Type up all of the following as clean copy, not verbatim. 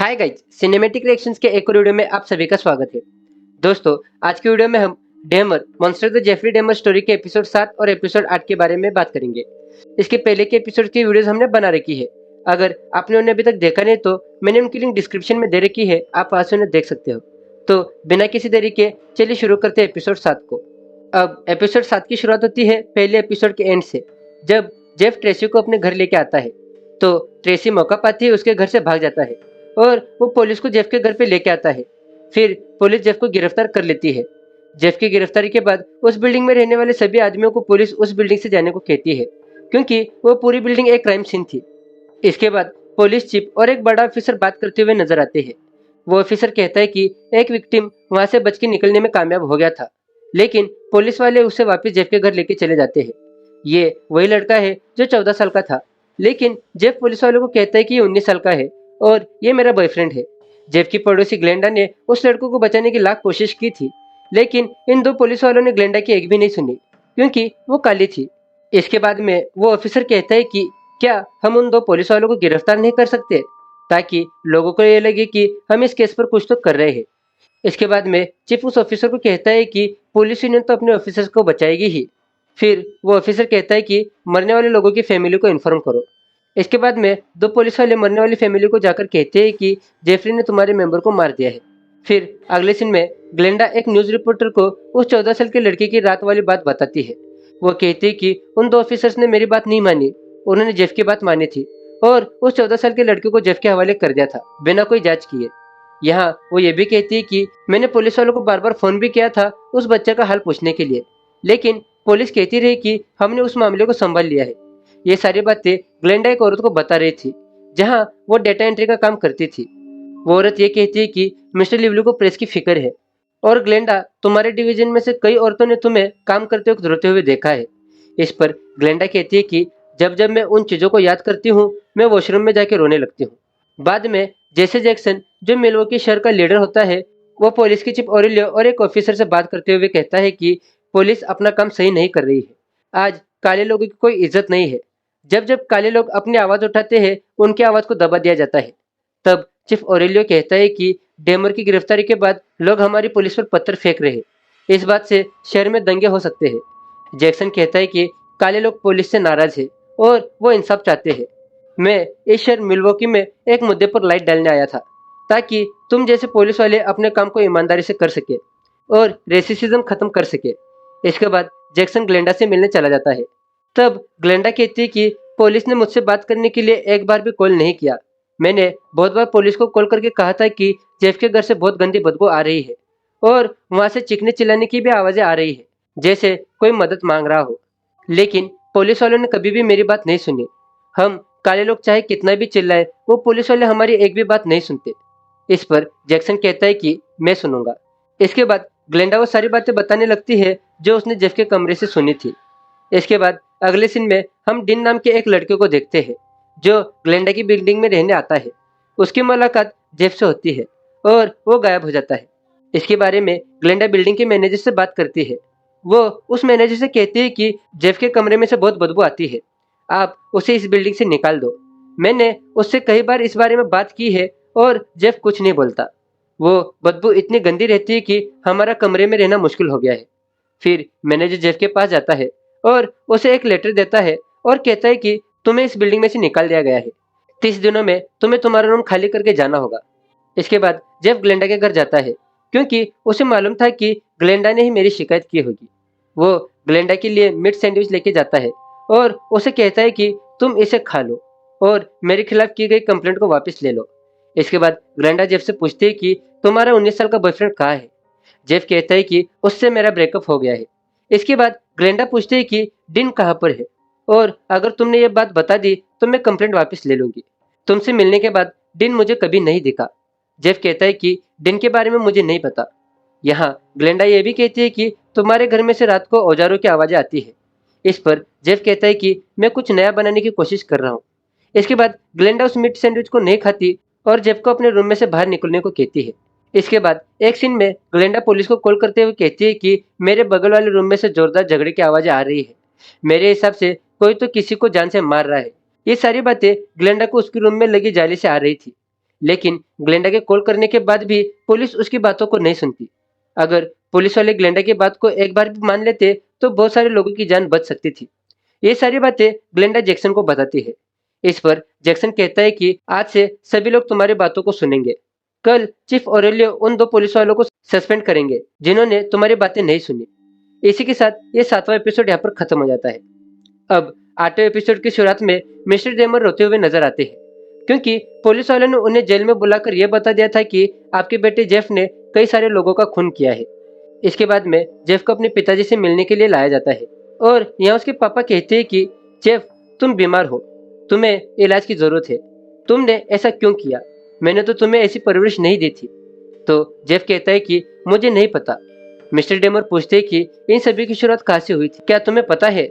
Hi guys, cinematic reactions के एक और वीडियो में आप सभी का स्वागत है। दोस्तों, आज की वीडियो में हम Dahmer Monster the Jeffrey Dahmer story के एपिसोड 7 और एपिसोड 8 के बारे में बात करेंगे। इसके पहले के एपिसोड की वीडियोस हमने बना रखी है। अगर आपने उन्हें अभी तक देखा नहीं तो मैंने उनकी लिंक डिस्क्रिप्शन में दे रखी है, आप वहां से उन्हें देख सकते हो। तो बिना किसी देरी के चलिए शुरू करते हैं एपिसोड 7 को। अब एपिसोड 7 की शुरुआत होती है पहले एपिसोड के एंड से, जब जेफ ट्रेसी को अपने घर लेके आता है। तो ट्रेसी मौका पाती है उसके घर से भाग जाता है और वो पुलिस को जेफ के घर पे लेके आता है। फिर पुलिस जेफ को गिरफ्तार कर लेती है। जेफ की गिरफ्तारी के बाद उस बिल्डिंग में रहने वाले सभी आदमियों को पुलिस उस बिल्डिंग से जाने को कहती है, क्योंकि वो पूरी बिल्डिंग एक क्राइम सीन थी। इसके बाद पुलिस चीफ और एक बड़ा ऑफिसर बात करते हुए नजर आते हैं। वो ऑफिसर कहता है कि एक विक्टिम वहां से बच के निकलने में कामयाब हो गया था, लेकिन पुलिस वाले उसे वापस जेफ के घर लेके चले जाते हैं। ये वही लड़का है जो 14 साल का था, लेकिन जेफ पुलिस वालों को कहता है कि ये 19 साल का है और ये मेरा बॉयफ्रेंड है। जेफ की पड़ोसी ग्लेंडा ने उस लड़कों को बचाने की लाख कोशिश की थी, लेकिन इन दो पुलिस वालों ने ग्लेंडा की एक भी नहीं सुनी, क्योंकि वो काली थी। इसके बाद में वो ऑफिसर कहता है कि क्या हम उन दो पुलिस वालों को गिरफ्तार नहीं कर सकते, ताकि लोगों को ये लगे कि हम इस केस पर कुछ तो कर रहे हैं। इसके बाद में चीफ उस ऑफिसर को कहता है कि पुलिस यूनियन तो अपने ऑफिसर्स को बचाएगी ही। फिर वो ऑफिसर कहता है कि मरने वाले लोगों की फैमिली को इन्फॉर्म करो। इसके बाद में दो पुलिस वाले मरने वाली फैमिली को जाकर कहते हैं कि जेफरी ने तुम्हारे मेंबर को मार दिया है। फिर अगले सीन में ग्लेंडा एक न्यूज रिपोर्टर को उस 14 साल के लड़के की रात वाली बात बताती है। वो कहती है कि उन दो ऑफिसर्स ने मेरी बात नहीं मानी, उन्होंने जेफ की बात मानी थी और उस 14 साल के लड़के को जेफ के हवाले कर दिया था बिना कोई जांच किए। यहाँ वो ये भी कहती है कि मैंने पुलिस वालों को बार बार फोन भी किया था उस बच्चे का हाल पूछने के लिए, लेकिन पुलिस कहती रही कि हमने उस मामले को संभाल लिया है। ये सारी बातें ग्लेंडा एक औरत को बता रही थी, जहां वो डेटा एंट्री का काम करती थी। वो औरत ये कहती है कि मिस्टर लिवलू को प्रेस की फिक्र है और ग्लेंडा, तुम्हारे डिवीजन में से कई औरतों ने तुम्हें काम करते वक्त रोते हुए देखा है। इस पर ग्लेंडा कहती है कि जब जब मैं उन चीजों को याद करती हूँ मैं वॉशरूम में जाके रोने लगती हूँ। बाद में जेसे जैक्सन, जो मिल्वॉकी शहर का लीडर होता है, वो पुलिस की चीफ ऑरेलियो और एक ऑफिसर से बात करते हुए कहता है कि पुलिस अपना काम सही नहीं कर रही है। आज काले लोगों की कोई इज्जत नहीं है। जब जब काले लोग अपनी आवाज उठाते हैं उनकी आवाज को दबा दिया जाता है। तब चीफ ऑरेलियो कहता है कि डेमर की गिरफ्तारी के बाद लोग हमारी पुलिस पर पत्थर फेंक रहे हैं, इस बात से शहर में दंगे हो सकते हैं। जैक्सन कहता है कि काले लोग पुलिस से नाराज है और वो इंसाफ चाहते हैं। मैं इस शहर मिल्वॉकी में एक मुद्दे पर लाइट डालने आया था, ताकि तुम जैसे पुलिस वाले अपने काम को ईमानदारी से कर सके और रेसिज्म खत्म कर सके। इसके बाद जैक्सन ग्लेंडा से मिलने चला जाता है। तब ग्लेंडा कहती है कि पुलिस ने मुझसे बात करने के लिए एक बार भी कॉल नहीं किया। मैंने बहुत बार पुलिस को कॉल करके कहा था कि जेफ के घर से बहुत गंदी बदबू आ रही है और वहां से चीखने चिल्लाने की भी आवाजें आ रही है, जैसे कोई मदद मांग रहा हो, लेकिन पुलिस वालों ने कभी भी मेरी बात नहीं सुनी। हम काले लोग चाहे कितना भी चिल्लाए, वो पुलिस वाले हमारी एक भी बात नहीं सुनते। इस पर जैक्सन कहता है कि मैं सुनूंगा। इसके बाद ग्लेंडा वो सारी बातें बताने लगती है जो उसने जेफ के कमरे से सुनी थी। इसके बाद अगले सीन में हम डिन नाम के एक लड़के को देखते हैं, जो ग्लेंडा की बिल्डिंग में रहने आता है। उसकी मुलाकात जेफ से होती है और वो गायब हो जाता है। इसके बारे में ग्लेंडा बिल्डिंग के मैनेजर से बात करती है। वो उस मैनेजर से कहती है कि जेफ के कमरे में से बहुत बदबू आती है, आप उसे इस बिल्डिंग से निकाल दो। मैंने उससे कई बार इस बारे में बात की है और जेफ कुछ नहीं बोलता। वो बदबू इतनी गंदी रहती है कि हमारा कमरे में रहना मुश्किल हो गया है। फिर मैनेजर जेफ के पास जाता है और उसे एक लेटर देता है और कहता है कि तुम्हें इस बिल्डिंग में से निकाल दिया गया है, 30 दिनों में तुम्हें तुम्हारा रूम खाली करके जाना होगा। इसके बाद जेफ ग्लेंडा के घर जाता है, क्योंकि उसे मालूम था कि ग्लेंडा ने ही मेरी शिकायत की होगी। वो ग्लेंडा के लिए मीट सैंडविच लेके जाता है और उसे कहता है कि तुम इसे खा लो और मेरे खिलाफ की गई कंप्लेंट को वापस ले लो। इसके बाद ग्लेंडा जेफ से पूछती है कि तुम्हारा 19 साल का बॉयफ्रेंड कहाँ है। जेफ कहता है कि उससे मेरा ब्रेकअप हो गया है। इसके बाद ग्लेंडा पूछती है कि डिन कहाँ पर है और अगर तुमने ये बात बता दी तो मैं कंप्लेंट वापस ले लूंगी। तुमसे मिलने के बाद डिन मुझे कभी नहीं दिखा। जेफ कहता है कि डिन के बारे में मुझे नहीं पता। यहाँ ग्लेंडा ये भी कहती है कि तुम्हारे घर में से रात को औजारों की आवाजें आती है। इस पर जेफ कहता है कि मैं कुछ नया बनाने की कोशिश कर रहा हूँ। इसके बाद ग्लेंडा उस मीट सैंडविच को नहीं खाती और जेफ को अपने रूम में से बाहर निकलने को कहती है। इसके बाद एक सीन में ग्लेंडा पुलिस को कॉल करते हुए कहती है कि मेरे बगल वाले रूम में से जोरदार झगड़े की आवाजें आ रही है। मेरे हिसाब से कोई तो किसी को जान से मार रहा है। ये सारी बातें ग्लेंडा को उसके रूम में लगी जाली से आ रही थी। लेकिन ग्लेंडा के कॉल करने के बाद भी पुलिस उसकी बातों को नहीं सुनती। अगर पुलिस वाले ग्लेंडा की बात को एक बार भी मान लेते तो बहुत सारे लोगों की जान बच सकती थी। ये सारी बातें ग्लेंडा जैक्सन को बताती है। इस पर जैक्सन कहता है कि आज से सभी लोग तुम्हारी बातों को सुनेंगे। कल चीफ ऑरेलियो उन 2 पुलिस वालों को सस्पेंड करेंगे जिन्होंने तुम्हारी बातें नहीं सुनी। इसी के साथ ये 7वां एपिसोड यहाँ पर खत्म हो जाता है। अब 8वें एपिसोड की शुरुआत में मिस्टर डेमर रोते हुए नजर आते हैं क्योंकि पुलिस वालों ने उन्हें जेल में बुलाकर यह बता दिया था कि आपके बेटे जेफ ने कई सारे लोगों का खून किया है। इसके बाद में जेफ को अपने पिताजी से मिलने के लिए लाया जाता है और यहाँ उसके पापा कहते हैं कि जेफ, तुम बीमार हो, तुम्हें इलाज की जरूरत है। तुमने ऐसा क्यों किया? मैंने तो तुम्हें ऐसी परवरिश नहीं दी थी। तो जेफ कहता है कि मुझे नहीं पता। मिस्टर डेमर पूछते हैं कि इन सभी की शुरुआत कहाँ से हुई थी, क्या तुम्हें पता है?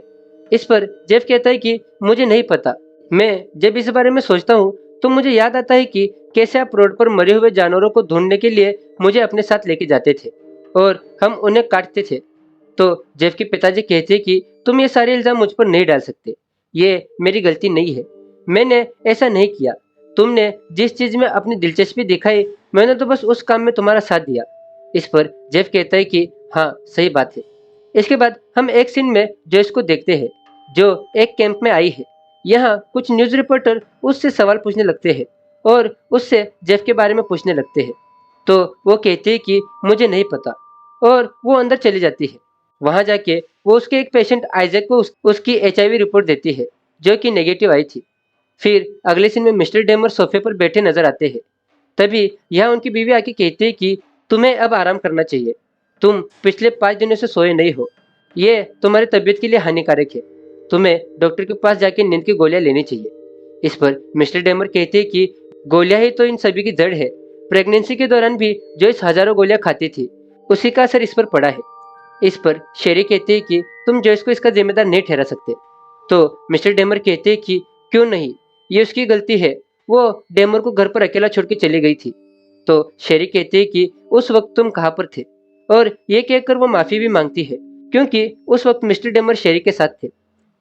इस पर जेफ कहता है कि मुझे नहीं पता। मैं जब इस बारे में सोचता हूँ तो मुझे याद आता है कि कैसे आप रोड पर मरे हुए जानवरों को ढूंढने के लिए मुझे अपने साथ लेके जाते थे और हम उन्हें काटते थे। तो जेफ के पिताजी कहते हैं कि तुम ये सारे इल्जाम मुझ पर नहीं डाल सकते, ये मेरी गलती नहीं है, मैंने ऐसा नहीं किया। तुमने जिस चीज में अपनी दिलचस्पी दिखाई, मैंने तो बस उस काम में तुम्हारा साथ दिया। इस पर जेफ कहता है कि हाँ, सही बात है। इसके बाद हम एक सीन में जोयस को देखते हैं जो एक कैंप में आई है। यहाँ कुछ न्यूज रिपोर्टर उससे सवाल पूछने लगते हैं और उससे जेफ के बारे में पूछने लगते हैं। तो वो कहती है कि मुझे नहीं पता और वो अंदर चली जाती है। वहां जाके वो उसके एक पेशेंट आइजैक को उसकी एचआईवी रिपोर्ट देती है जो कि नेगेटिव आई थी। फिर अगले सीन में मिस्टर डेमर सोफे पर बैठे नजर आते हैं। तभी यहाँ उनकी बीवी आके कहती है कि तुम्हें अब आराम करना चाहिए, तुम पिछले 5 दिनों से सोए नहीं हो, ये तुम्हारी तबीयत के लिए हानिकारक है, तुम्हें डॉक्टर के पास जाके नींद की गोलियां लेनी चाहिए। इस पर मिस्टर डेमर कहते हैं कि गोलियां ही तो इन सभी की जड़ है। प्रेगनेंसी के दौरान भी जो इस हजारों गोलियां खाती थी उसी का असर इस पर पड़ा है। इस पर शेरी कहते हैं कि तुम जोइस को इसका जिम्मेदार नहीं ठहरा सकते। तो मिस्टर डेमर कहते हैं कि क्यों नहीं, ये उसकी गलती है, वो डेमर को घर पर अकेला छोड़ के चली गई थी। तो शेरी कहते हैं कि उस वक्त तुम कहाँ पर थे, और ये कहकर वो माफी भी मांगती है क्योंकि उस वक्त मिस्टर डेमर शेरी के साथ थे।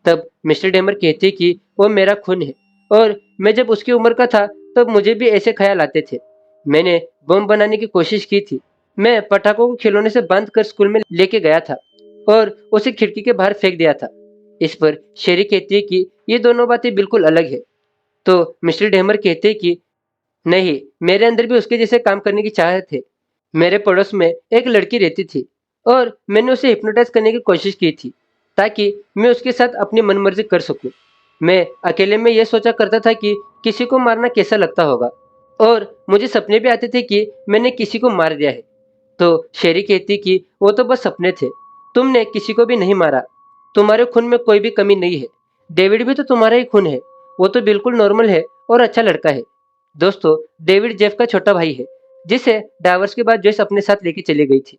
तब मिस्टर डेमर कहते कि वो मेरा खून है और मैं जब उसकी उम्र का था तब मुझे भी ऐसे ख्याल आते थे। मैंने बम बनाने की कोशिश की थी। मैं पटाखों को खिलौने से बांध कर स्कूल में लेके गया था और उसे खिड़की के बाहर फेंक दिया था। इस पर शेरी कहती है कि ये दोनों बातें बिल्कुल अलग है। तो मिस्टर डेमर कहते हैं कि नहीं, मेरे अंदर भी उसके जैसे काम करने की चाहत है। मेरे पड़ोस में एक लड़की रहती थी और मैंने उसे हिप्नोटाइज करने की कोशिश की थी ताकि मैं उसके साथ अपनी मनमर्जी कर सकूं। मैं अकेले में यह सोचा करता था कि किसी को मारना कैसा लगता होगा और मुझे सपने भी आते थे कि मैंने किसी को मार दिया है। तो शेरी कहती कि वो तो बस सपने थे, तुमने किसी को भी नहीं मारा, तुम्हारे खून में कोई भी कमी नहीं है। डेविड भी तो तुम्हारा ही खून है, वो तो बिल्कुल नॉर्मल है और अच्छा लड़का है। दोस्तों, डेविड जेफ का छोटा भाई है जिसे डाइवोर्स के बाद जोयस अपने साथ लेके चली गई थी।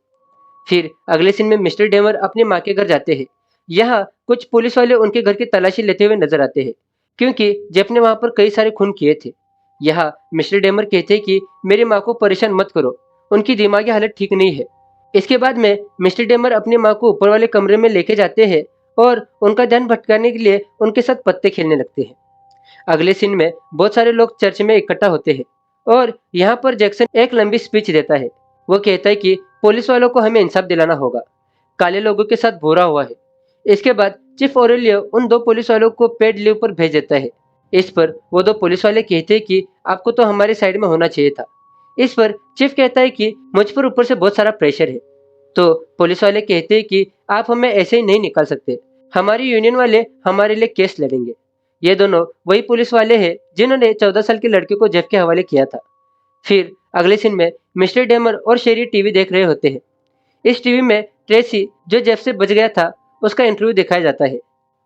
फिर अगले सीन में मिस्टर डेमर अपनी माँ के घर जाते हैं। यहाँ कुछ पुलिस वाले उनके घर की तलाशी लेते हुए नजर आते हैं क्योंकि जेफ ने वहां पर कई सारे खून किए थे। यहाँ मिस्टर डेमर कहते हैं कि मेरी माँ को परेशान मत करो, उनकी दिमागी हालत ठीक नहीं है। इसके बाद में मिस्टर डेमर अपनी माँ को ऊपर वाले कमरे में लेके जाते हैं और उनका ध्यान भटकाने के लिए उनके साथ पत्ते खेलने लगते हैं। अगले सीन में बहुत सारे लोग चर्च में इकट्ठा होते हैं और यहाँ पर जैक्सन एक लंबी स्पीच देता है। वो कहता है कि पुलिस वालों को हमें इंसाफ दिलाना होगा, काले लोगों के साथ बुरा हुआ है। इसके बाद चीफ ओरेलियो उन 2 पुलिस वालों को पेड लीव पर भेज देता है। इस पर वो 2 पुलिस वाले कहते हैं कि आपको तो हमारे साइड में होना चाहिए था। इस पर चीफ कहता है कि मुझ पर ऊपर से बहुत सारा प्रेशर है। तो पुलिस वाले कहते हैं कि आप हमें ऐसे ही नहीं निकाल सकते, हमारी यूनियन वाले हमारे लिए केस लड़ेंगे। ये दोनों वही पुलिस वाले हैं जिन्होंने 14 साल की लड़की को जेफ के हवाले किया था। फिर अगले सीन में मिस्टर डेमर और शेरी टीवी देख रहे होते हैं। इस टीवी में ट्रेसी जो जेफ से बच गया था उसका इंटरव्यू दिखाया जाता है।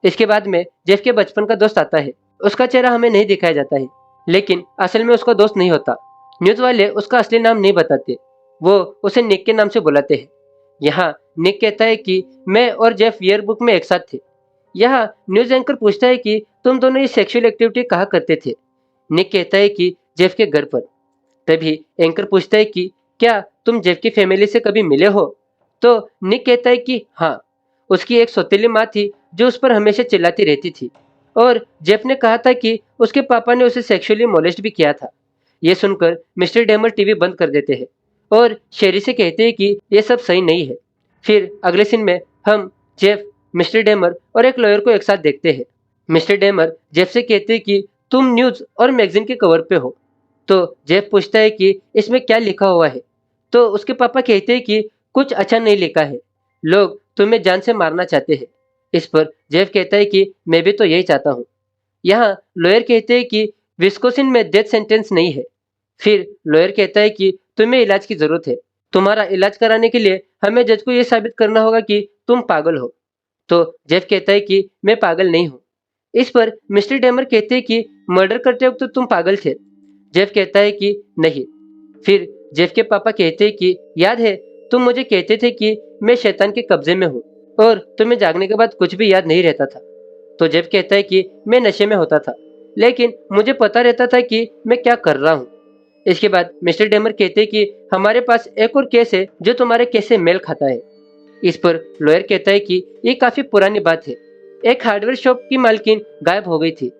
इसके बाद में जेफ के बचपन का दोस्त आता है। उसका चेहरा हमें नहीं दिखाया जाता है, लेकिन असल में उसका दोस्त नहीं होता। न्यूज वाले उसका असली नाम नहीं बताते, वो उसे निक के नाम से बुलाते हैं। यहाँ निक कहता है कि मैं और जेफ ईयरबुक में एक साथ थे। यहाँ न्यूज एंकर पूछता है कि तुम दोनों ये सेक्सुअल एक्टिविटी कहाँ करते थे? निक कहता है कि जेफ के घर पर। तभी एंकर पूछता है कि क्या तुम जेफ की फैमिली से कभी मिले हो? तो निक कहता है कि हाँ, उसकी एक सौतेली माँ थी जो उस पर हमेशा चिल्लाती रहती थी और जेफ ने कहा था कि उसके पापा ने उसे सेक्सुअली मोलेस्ट भी किया था। ये सुनकर मिस्टर डेमर टीवी बंद कर देते हैं और शेरी से कहते हैं कि ये सब सही नहीं है। फिर अगले सीन में हम जेफ, मिस्टर डेमर और एक लॉयर को एक साथ देखते हैं। मिस्टर डेमर जेफ से कहते हैं कि तुम न्यूज़ और मैगजीन के कवर पे हो। तो जेफ पूछता है कि इसमें क्या लिखा हुआ है। तो उसके पापा कहते हैं कि कुछ अच्छा नहीं लिखा है, लोग तुम्हें जान से मारना चाहते हैं। इस पर जेफ कहता है कि मैं भी तो यही चाहता हूँ। यहाँ लॉयर कहते हैं कि विस्कोसिन में डेथ सेंटेंस नहीं है। फिर लॉयर कहता है कि तुम्हें इलाज की जरूरत है, तुम्हारा इलाज कराने के लिए हमें जज को यह साबित करना होगा कि तुम पागल हो। तो जेफ कहता है कि मैं पागल नहीं हूँ। इस पर मिस्टर डेमर कहते हैं कि मर्डर करते वक्त तो तुम पागल थे। जेफ कहता है कि नहीं। फिर जेफ के पापा कहते हैं कि याद है तुम मुझे कहते थे कि मैं शैतान के कब्जे में हूँ और तुम्हें जागने के बाद कुछ भी याद नहीं रहता था। तो जेफ कहता है कि मैं नशे में होता था, लेकिन मुझे पता रहता था कि मैं क्या कर रहा हूँ। इसके बाद मिस्टर डेमर कहते हैं कि हमारे पास एक और केस है जो तुम्हारे केस से मेल खाता है। इस पर लॉयर कहता है कि ये काफी पुरानी बात है। एक हार्डवेयर शॉप की मालकिन गायब हो गई थी,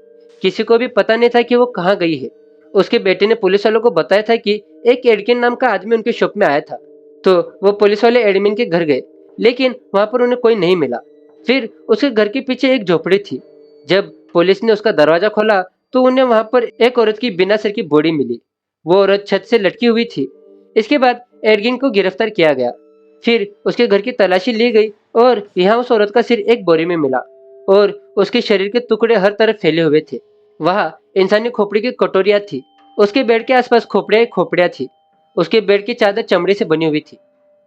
किसी को भी पता नहीं था कि वो कहाँ गई है। उसके बेटे ने पुलिस वालों को बताया था कि एक एडकिन नाम का आदमी उनके शॉप में आया था। तो वो पुलिस वाले एडमिन के घर गए, लेकिन वहां पर उन्हें कोई नहीं मिला। फिर उसके घर के पीछे एक झोपड़ी थी। जब पुलिस ने उसका दरवाजा खोला तो उन्हें वहां पर एक औरत की बिना सिर की बॉडी मिली। वो औरत छत से लटकी हुई थी। इसके बाद एडगिन को गिरफ्तार किया गया। फिर उसके घर की तलाशी ली गई और यहाँ उस औरत का सिर एक बोरी में मिला और उसके शरीर के टुकड़े हर तरफ फैले हुए थे। वहाँ इंसानी खोपड़ी की कटोरियां थी। उसके बेड के आसपास खोपड़ियां ही खोपड़ियां थी। उसके बेड की चादर चमड़े से बनी हुई थी।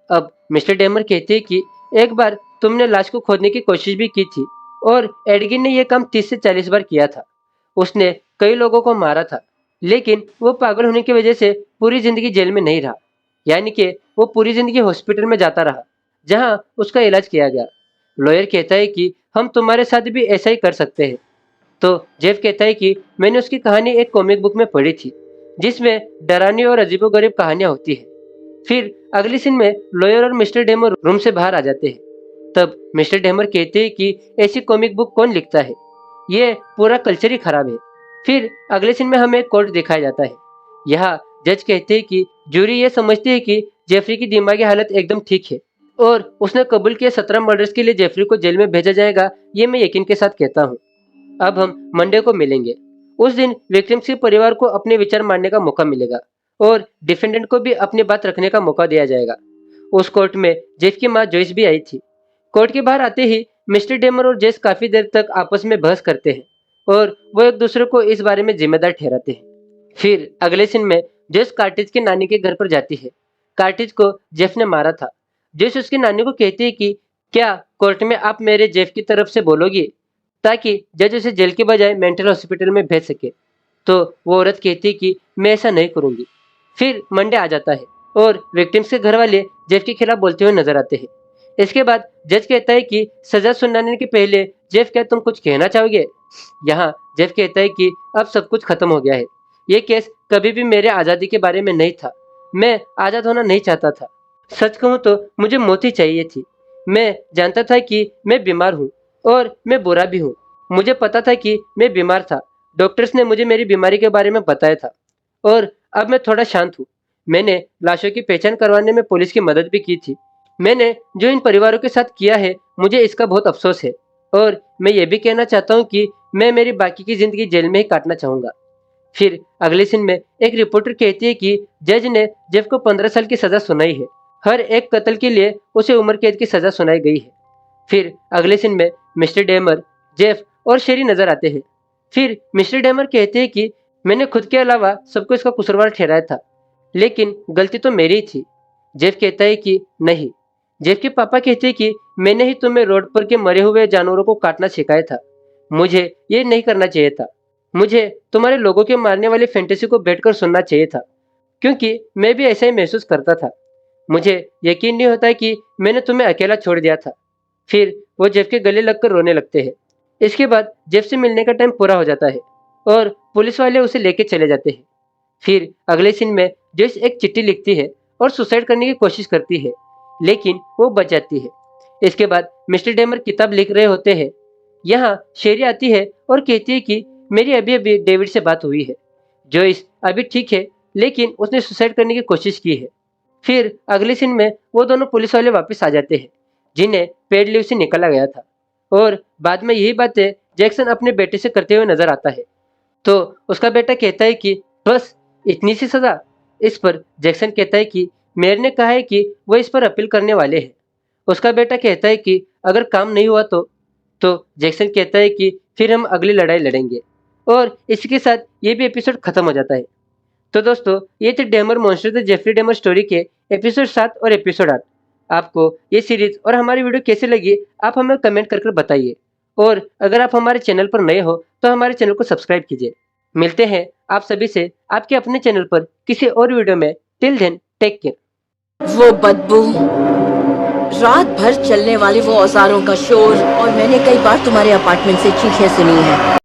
अब मिस्टर डेमर कहते हैं कि एक बार तुमने लाश को खोदने की कोशिश भी की थी और एडगिन ने यह काम 30 से 40 बार किया था। उसने कई लोगों को मारा था, लेकिन वो पागल होने की वजह से पूरी जिंदगी जेल में नहीं रहा। यानी कि वो पूरी जिंदगी हॉस्पिटल में जाता रहा, जहां उसका इलाज किया गया। लॉयर कहता है कि हम तुम्हारे साथ भी ऐसा ही कर सकते हैं। तो जेफ कहता है कि मैंने उसकी कहानी एक कॉमिक बुक में पढ़ी थी, जिसमें डरावनी और अजीबोगरीब कहानियां होती है। फिर अगली सीन में लॉयर और मिस्टर डेमर रूम से बाहर आ जाते हैं। तब मिस्टर डेमर कहते हैं कि ऐसी कॉमिक बुक कौन लिखता है, ये पूरा कल्चर ही खराब है। फिर अगले सीन में हमें एक कोर्ट दिखाया जाता है। यहाँ जज कहते हैं कि जूरी ये समझती है कि जेफरी की दिमागी हालत एकदम ठीक है और उसने कबूल किए 17 मर्डर्स के लिए जेफरी को जेल में भेजा जाएगा, ये मैं यकीन के साथ कहता हूँ। अब हम मंडे को मिलेंगे। उस दिन विक्टिम्स के परिवार को अपने विचार मानने का मौका मिलेगा और डिफेंडेंट को भी अपनी बात रखने का मौका दिया जाएगा। उस कोर्ट में जेफ की माँ जॉयस भी आई थी। कोर्ट के बाहर आते ही मिस्टर डेमर और जेस काफी देर तक आपस में बहस करते हैं और वो एक दूसरे को इस बारे में जिम्मेदार ठहराते हैं। फिर अगले सीन में जेस कार्टिज के नानी के घर पर जाती है। कार्टिज को जेफ ने मारा था। जेस उसकी नानी को कहती है कि क्या कोर्ट में आप मेरे जेफ की तरफ से बोलोगी, ताकि जज उसे जेल के बजाय मेंटल हॉस्पिटल में भेज सके। तो वो औरत कहती है कि मैं ऐसा नहीं करूंगी। फिर मंडे आ जाता है और विक्टिम्स के घर वाले जेफ के खिलाफ बोलते हुए नजर आते हैं। इसके बाद जज कहता है कि सजा सुनाने के पहले जेफ, क्या तुम कुछ कहना चाहोगे? यहाँ जेफ कहता है कि अब सब कुछ खत्म हो गया है। ये केस कभी भी मेरे आज़ादी के बारे में नहीं था। मैं आज़ाद होना नहीं चाहता था। सच कहूँ तो मुझे मौत ही चाहिए थी। मैं जानता था कि मैं बीमार हूँ और मैं बुरा भी हूँ। मुझे पता था कि मैं बीमार था। डॉक्टर्स ने मुझे मेरी बीमारी के बारे में बताया था और अब मैं थोड़ा शांत हूँ। मैंने लाशों की पहचान करवाने में पुलिस की मदद भी की थी। मैंने जो इन परिवारों के साथ किया है, मुझे इसका बहुत अफसोस है और मैं ये भी कहना चाहता हूँ कि मैं मेरी बाकी की जिंदगी जेल में ही काटना चाहूंगा। फिर अगले सीन में एक रिपोर्टर कहती है कि जज ने जेफ को 15 साल की सजा सुनाई है। हर एक कत्ल के लिए उसे उम्र कैद की सजा सुनाई गई है। फिर अगले सीन में मिस्टर डेमर, जेफ और शेरी नजर आते हैं। फिर मिस्टर डेमर कहते हैं कि मैंने खुद के अलावा सबको इसका कसूरवार ठहराया था, लेकिन गलती तो मेरी ही थी। जेफ कहता है कि नहीं। जेफ के पापा कहते हैं कि मैंने ही तुम्हें रोड पर के मरे हुए जानवरों को काटना सिखाया था। मुझे ये नहीं करना चाहिए था। मुझे तुम्हारे लोगों के मारने वाली फैंटेसी को बैठकर सुनना चाहिए था, क्योंकि मैं भी ऐसा ही महसूस करता था। मुझे यकीन नहीं होता कि मैंने तुम्हें अकेला छोड़ दिया था। फिर वो जेफ के गले लगकर रोने लगते हैं। इसके बाद जेफ से मिलने का टाइम पूरा हो जाता है और पुलिस वाले उसे लेके चले जाते हैं। फिर अगले सीन में जेस एक चिट्ठी लिखती है और सुसाइड करने की कोशिश करती है, लेकिन वो बच जाती है। इसके बाद मिस्टर डेमर किताब लिख रहे होते हैं। यहाँ शेरी आती है और कहती है कि मेरी अभी अभी डेविड से बात हुई है। जोइस अभी ठीक है, लेकिन उसने सुसाइड करने की कोशिश की है। फिर अगले सीन में वो दोनों पुलिस वाले वापस आ जाते हैं, जिन्हें पेड लीव से निकाला गया था, और बाद में यही बातें जैक्सन अपने बेटे से करते हुए नजर आता है। तो उसका बेटा कहता है कि बस इतनी सी सजा। इस पर जैक्सन कहता है कि मेयर ने कहा है कि वो इस पर अपील करने वाले हैं। उसका बेटा कहता है कि अगर काम नहीं हुआ तो जैक्सन कहता है कि फिर हम अगली लड़ाई लड़ेंगे, और इसी के साथ ये भी एपिसोड खत्म हो जाता है। तो दोस्तों, ये थे Dahmer Monster the Jeffrey Dahmer story के एपिसोड 7 और एपिसोड 8। आपको ये सीरीज और हमारी वीडियो कैसे लगी, आप हमें कमेंट कर बताइए। और अगर आप हमारे चैनल पर नए हो तो हमारे चैनल को सब्सक्राइब कीजिए। मिलते हैं आप सभी से आपके अपने चैनल पर किसी और वीडियो में। Till then, take care. वो बदबू, रात भर चलने वाले वो औजारों का शोर, और मैंने कई बार तुम्हारे अपार्टमेंट से चीखें सुनी हैं।